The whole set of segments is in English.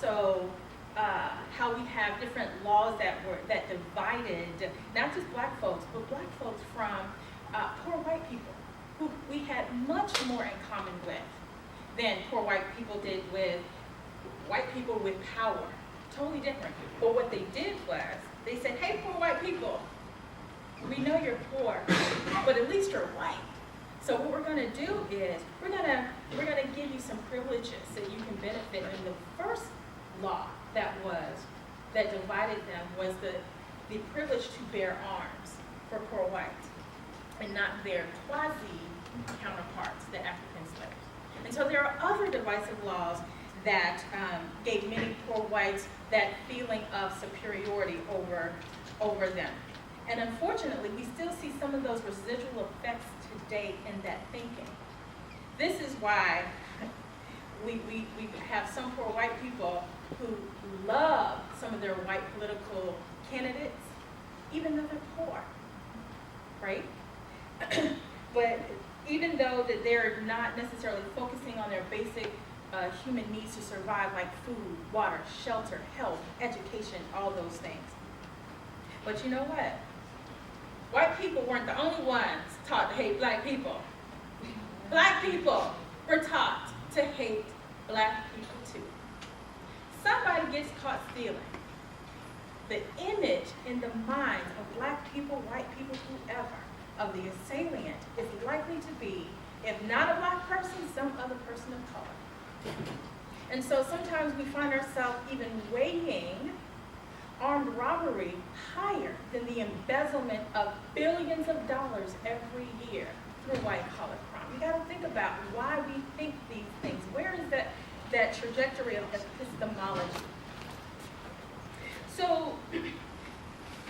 also how we have different laws that divided not just black folks, but black folks from poor white people, who we had much more in common with than poor white people did with white people with power. Totally different. But what they did was, they said, hey, poor white people, we know you're poor, but at least you're white. So what we're going to do is, we're going to give you some privileges so you can benefit. And the first law that divided them was the privilege to bear arms for poor whites, and not their quasi-counterparts, the African slaves. And so there are other divisive laws that gave many poor whites that feeling of superiority over them. And unfortunately, we still see some of those residual effects today in that thinking. This is why we have some poor white people who love some of their white political candidates, even though they're poor, right? But even though that they're not necessarily focusing on their basic human needs to survive, like food, water, shelter, health, education, all those things. But you know what? White people weren't the only ones taught to hate black people. Black people were taught to hate black people too. Somebody gets caught stealing. The image in the minds of black people, white people, whoever, of the assailant is likely to be, if not a black person, some other person of color. And so sometimes we find ourselves even weighing armed robbery higher than the embezzlement of billions of dollars every year through white-collar crime. You got to think about why we think these things. Where is that trajectory of epistemology? So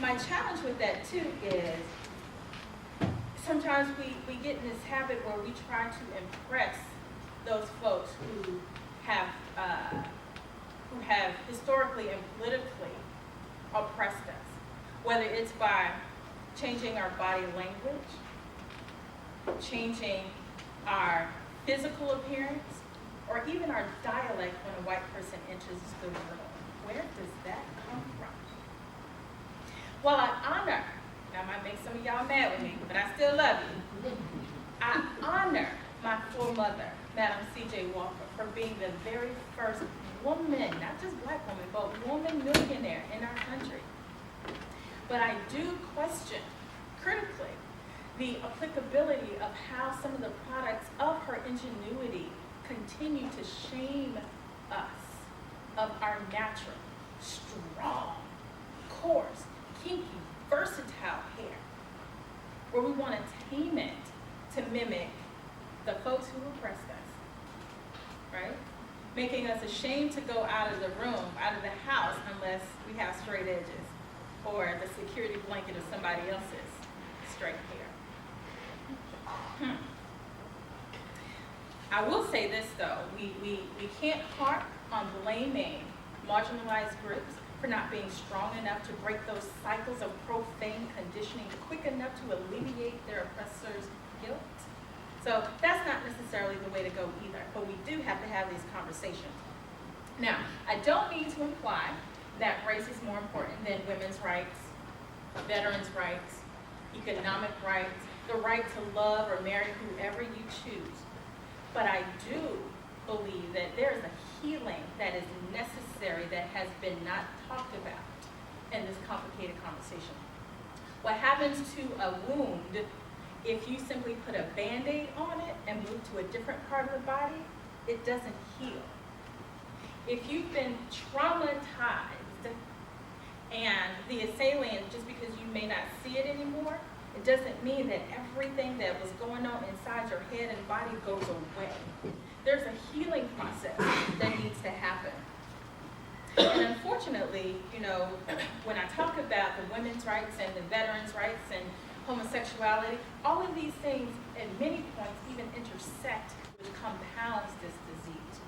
my challenge with that too is sometimes we get in this habit where we try to impress those folks who have historically and politically oppressed us, whether it's by changing our body language, changing our physical appearance, or even our dialect when a white person enters the room. Where does that come from? Well, I honor, that might make some of y'all mad with me, but I still love you. I honor my foremother, Madam C.J. Walker, for being the very first woman, not just black woman, but woman millionaire in our country. But I do question, critically, the applicability of how some of the products of her ingenuity continue to shame us of our natural, strong, coarse, kinky, versatile hair, where we want to tame it to mimic the folks who oppressed us, right? Making us ashamed to go out of the room, out of the house, unless we have straight edges or the security blanket of somebody else's straight hair. I will say this though, we can't harp on blaming marginalized groups for not being strong enough to break those cycles of profane conditioning quick enough to alleviate their oppressors' guilt. So that's not necessarily the way to go either, but we do have to have these conversations. Now, I don't mean to imply that race is more important than women's rights, veterans' rights, economic rights, the right to love or marry whoever you choose. But I do believe that there is a healing that is necessary that has been not talked about in this complicated conversation. What happens to a wound if you simply put a Band-Aid on it and move to a different part of the body? It doesn't heal. If you've been traumatized and the assailant, just because you may not see it anymore, it doesn't mean that everything that was going on inside your head and body goes away. There's a healing process that needs to happen. And unfortunately, you know, when I talk about the women's rights and the veterans' rights and homosexuality, all of these things at many points even intersect, which compounds this disease.